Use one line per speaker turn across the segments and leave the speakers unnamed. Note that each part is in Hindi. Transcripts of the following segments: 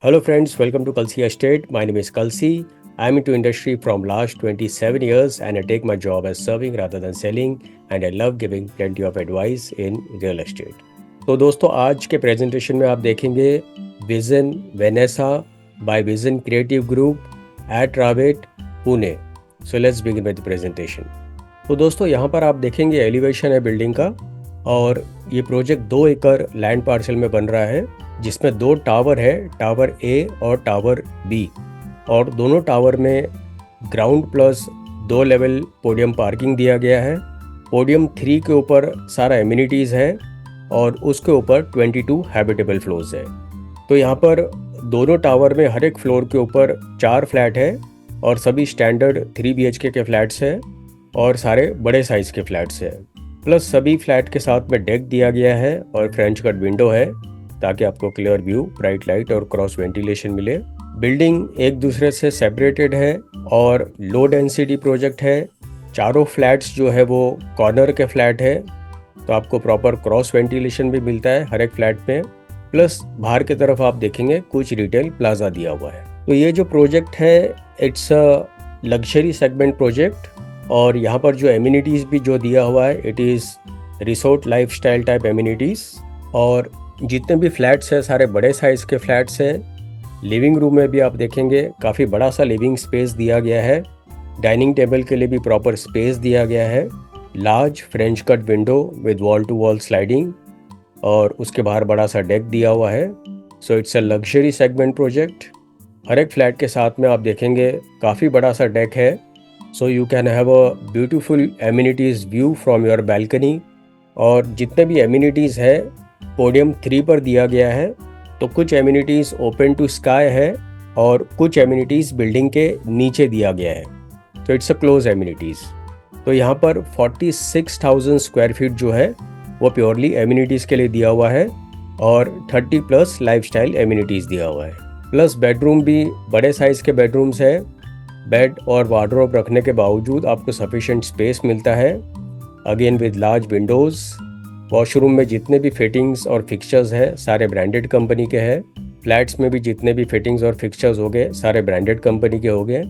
Hello friends, welcome to Kalsi Estate. My name is Kalsi. I'm into industry from last 27 years and I take my job as serving rather than selling and I love giving plenty of advice in real estate. तो दोस्तों आज के प्रेजेंटेशन में आप देखेंगे Vision Vanessa by Vision Creative Group at Ravet Pune. So let's begin with the presentation. तो दोस्तों यहाँ पर आप देखेंगे एलिवेशन है बिल्डिंग का और ये प्रोजेक्ट 2 एकड़ लैंड पार्सल में बन रहा है जिसमें 2 टावर है, टावर ए और टावर बी, और दोनों टावर में ground plus 2 level podium parking दिया गया है. पोडियम 3 के ऊपर सारा एमिनिटीज़ है और उसके ऊपर 22 हैबिटेबल फ्लोर्स है. तो यहाँ पर दोनों टावर में हर एक फ्लोर के ऊपर 4 फ्लैट है और सभी स्टैंडर्ड 3 BHK के फ्लैट्स है और सारे बड़े साइज़ के फ्लैट्स है. प्लस सभी फ्लैट के साथ में डेक दिया गया है और फ्रेंच कट विंडो है ताकि आपको क्लियर व्यू, ब्राइट लाइट और क्रॉस वेंटिलेशन मिले. बिल्डिंग एक दूसरे से सेपरेटेड है और लो डेंसिटी प्रोजेक्ट है. चारों फ्लैट्स जो है वो कॉर्नर के फ्लैट है तो आपको प्रॉपर क्रॉस वेंटिलेशन भी मिलता है हर एक फ्लैट में. प्लस बाहर की तरफ आप देखेंगे कुछ रिटेल प्लाजा दिया हुआ है. तो ये जो प्रोजेक्ट है it's a luxury segment project और यहाँ पर जो एमिनिटीज़ भी जो दिया हुआ है it is resort lifestyle type amenities. और जितने भी फ्लैट्स हैं सारे बड़े साइज़ के फ्लैट्स हैं. लिविंग रूम में भी आप देखेंगे काफ़ी बड़ा सा लिविंग स्पेस दिया गया है. डाइनिंग टेबल के लिए भी प्रॉपर स्पेस दिया गया है. Large French cut window with wall to wall sliding और उसके बाहर बड़ा सा डेक दिया हुआ है. So it's a luxury segment project. हर एक फ्लैट के साथ में आप देखेंगे काफ़ी बड़ा सा डेक है. So you can have a beautiful amenities view from your balcony. और जितने भी एमिनिटीज़ है पोडियम 3 पर दिया गया है. तो कुछ एमिनिटीज़ ओपन टू स्काई है और कुछ एमिनिटीज़ बिल्डिंग के नीचे दिया गया है. तो इट्स अ क्लोज एमिनिटीज़. तो यहाँ पर 46,000 स्क्वायर फीट जो है वो प्योरली एमिनिटीज़ के लिए दिया हुआ है और 30 प्लस लाइफस्टाइल एमिनिटीज़ दिया हुआ है. प्लस बेडरूम भी बड़े साइज़ के बेडरूम्स है. बेड और वार्डरोब रखने के बावजूद आपको सफिशिएंट स्पेस मिलता है. Again with large Windows. Washroom में जितने भी फिटिंग्स और फिक्सचर्स है सारे ब्रांडेड कंपनी के हैं. फ्लैट्स में भी जितने भी फिटिंग्स और फिक्सचर्स हो गए सारे ब्रांडेड कंपनी के हो गए.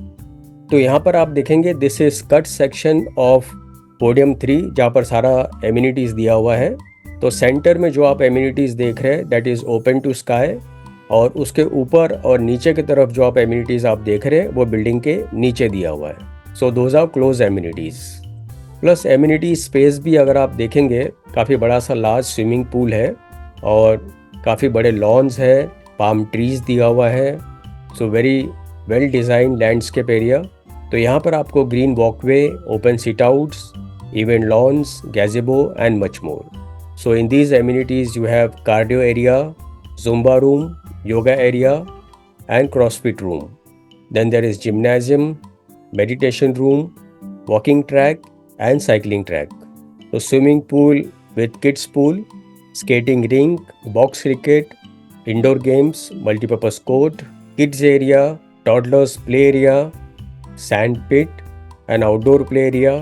तो यहाँ पर आप देखेंगे this is cut section of podium 3 जहाँ पर सारा एमिनिटीज़ दिया हुआ है. तो सेंटर में जो आप एमिनिटीज़ देख रहे हैं that is open to sky और उसके ऊपर और नीचे की तरफ जो आप एमिनिटीज़ आप देख रहे हैं वो बिल्डिंग के नीचे दिया हुआ है. So those are close amenities. Plus amenity space भी अगर आप देखेंगे काफ़ी बड़ा सा लार्ज स्विमिंग पूल है और काफ़ी बड़े लॉन्स है. पाम ट्रीज़ दिया हुआ है. So very well design landscape area. तो यहाँ पर आपको green walkway, open sit outs, event lawns, gazebo and much more. So in these amenities you have cardio area, Zumba room, yoga area and CrossFit room. Then there is gymnasium, meditation room, walking track and cycling track. So swimming pool with kids pool, skating rink, box cricket, indoor games, multipurpose court, kids area, toddlers play area, sand pit and outdoor play area.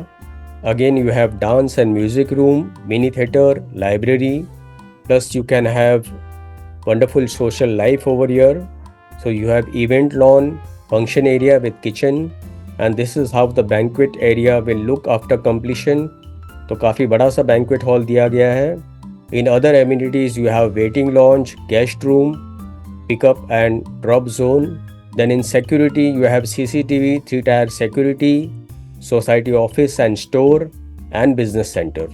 Again you have dance and music room, mini theater, library, plus you can have wonderful social life over here. So you have event lawn, function area with kitchen and this is how the banquet area will look after completion. तो काफ़ी बड़ा सा banquet hall दिया गया है. In other amenities you have waiting lounge, guest room, pickup and drop zone. Then in security you have CCTV, 3-tier security, society office and store and business center.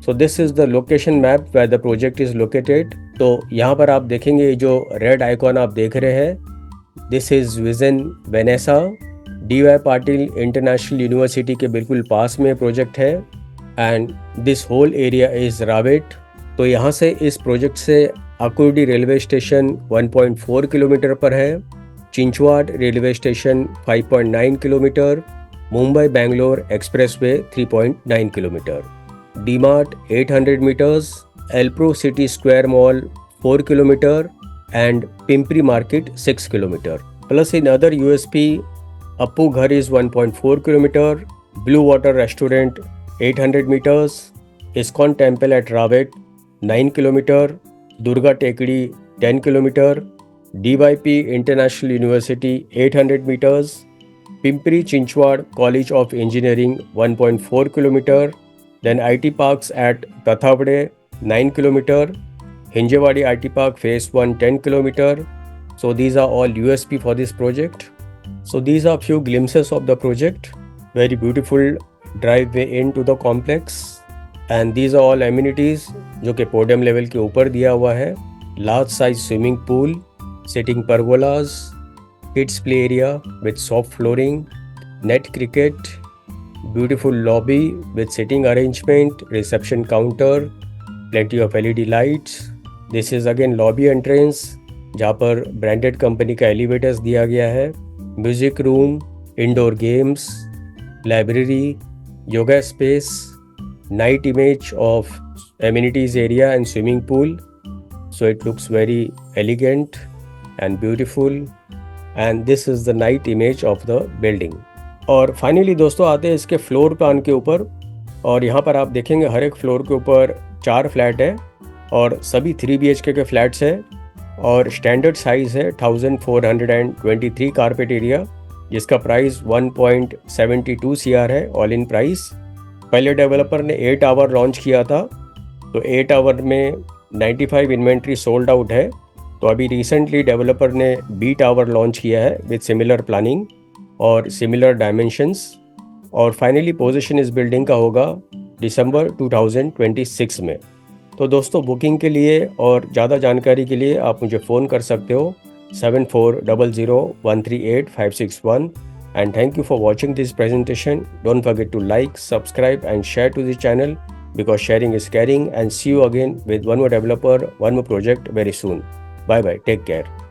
So this is the location map where the project is located. तो यहाँ पर आप देखेंगे जो रेड आइकॉन आप देख रहे हैं this is Vision Vanessa. DY Patil international university के बिल्कुल पास में प्रोजेक्ट है and this whole area is Ravet. तो यहाँ से इस प्रोजेक्ट से आकुर्डी रेलवे स्टेशन 1.4 किलोमीटर पर है. Chinchwad railway station 5.9 kilometre. Mumbai Bangalore expressway 3.9 kilometre. DMart 800 meters, Elpro City Square Mall 4 kilometer and Pimpri Market 6 kilometer. Plus in other USP, Appu Ghar is 1.4 kilometer, Blue Water Restaurant 800 meters, ISKCON Temple at Ravet 9 kilometer, Durga Tekdi 10 kilometer, DYP International University 800 meters, Pimpri Chinchwad College of Engineering 1.4 kilometer, then IT parks at Tathavade 9 kilometer, Hinjewadi IT Park Phase 1 10 kilometer. So these are all USP for this project. So these are few glimpses of the project. Very beautiful driveway into the complex, and these are all amenities जो कि podium level के ऊपर दिया हुआ है. Large size swimming pool, sitting pergolas, kids play area with soft flooring, net cricket, beautiful lobby with sitting arrangement, reception counter, plenty of LED lights. This is again lobby entrance जहाँ पर branded company का elevators दिया गया है. Music room, indoor games, library, yoga space, night image of amenities area and swimming pool. So it looks very elegant and beautiful, and this is the night image of the building. और फाइनली दोस्तों आते हैं इसके फ्लोर प्लान के ऊपर, और यहाँ पर आप देखेंगे हर एक फ्लोर के ऊपर 4 फ्लैट है और सभी 3 BHK के फ्लैट्स हैं, और स्टैंडर्ड साइज़ है 1423 कारपेट एरिया, जिसका प्राइस 1.72 CR है ऑल इन प्राइस. पहले डेवलपर ने 8 आवर लॉन्च किया था, तो 8 आवर में 95 इन्वेंट्री सोल्ड आउट है. तो अभी रिसेंटली डेवलपर ने B टावर लॉन्च किया है विद सिमिलर प्लानिंग और सिमिलर डायमेंशंस, और फाइनली पोजीशन इस बिल्डिंग का होगा दिसंबर 2026 में. तो दोस्तों बुकिंग के लिए और ज़्यादा जानकारी के लिए आप मुझे फ़ोन कर सकते हो 7400138561. And thank you for watching this presentation. Don't forget to like, subscribe and share to the channel, because sharing is caring. And see you again with one more developer, one more project very soon. Bye bye. Take care.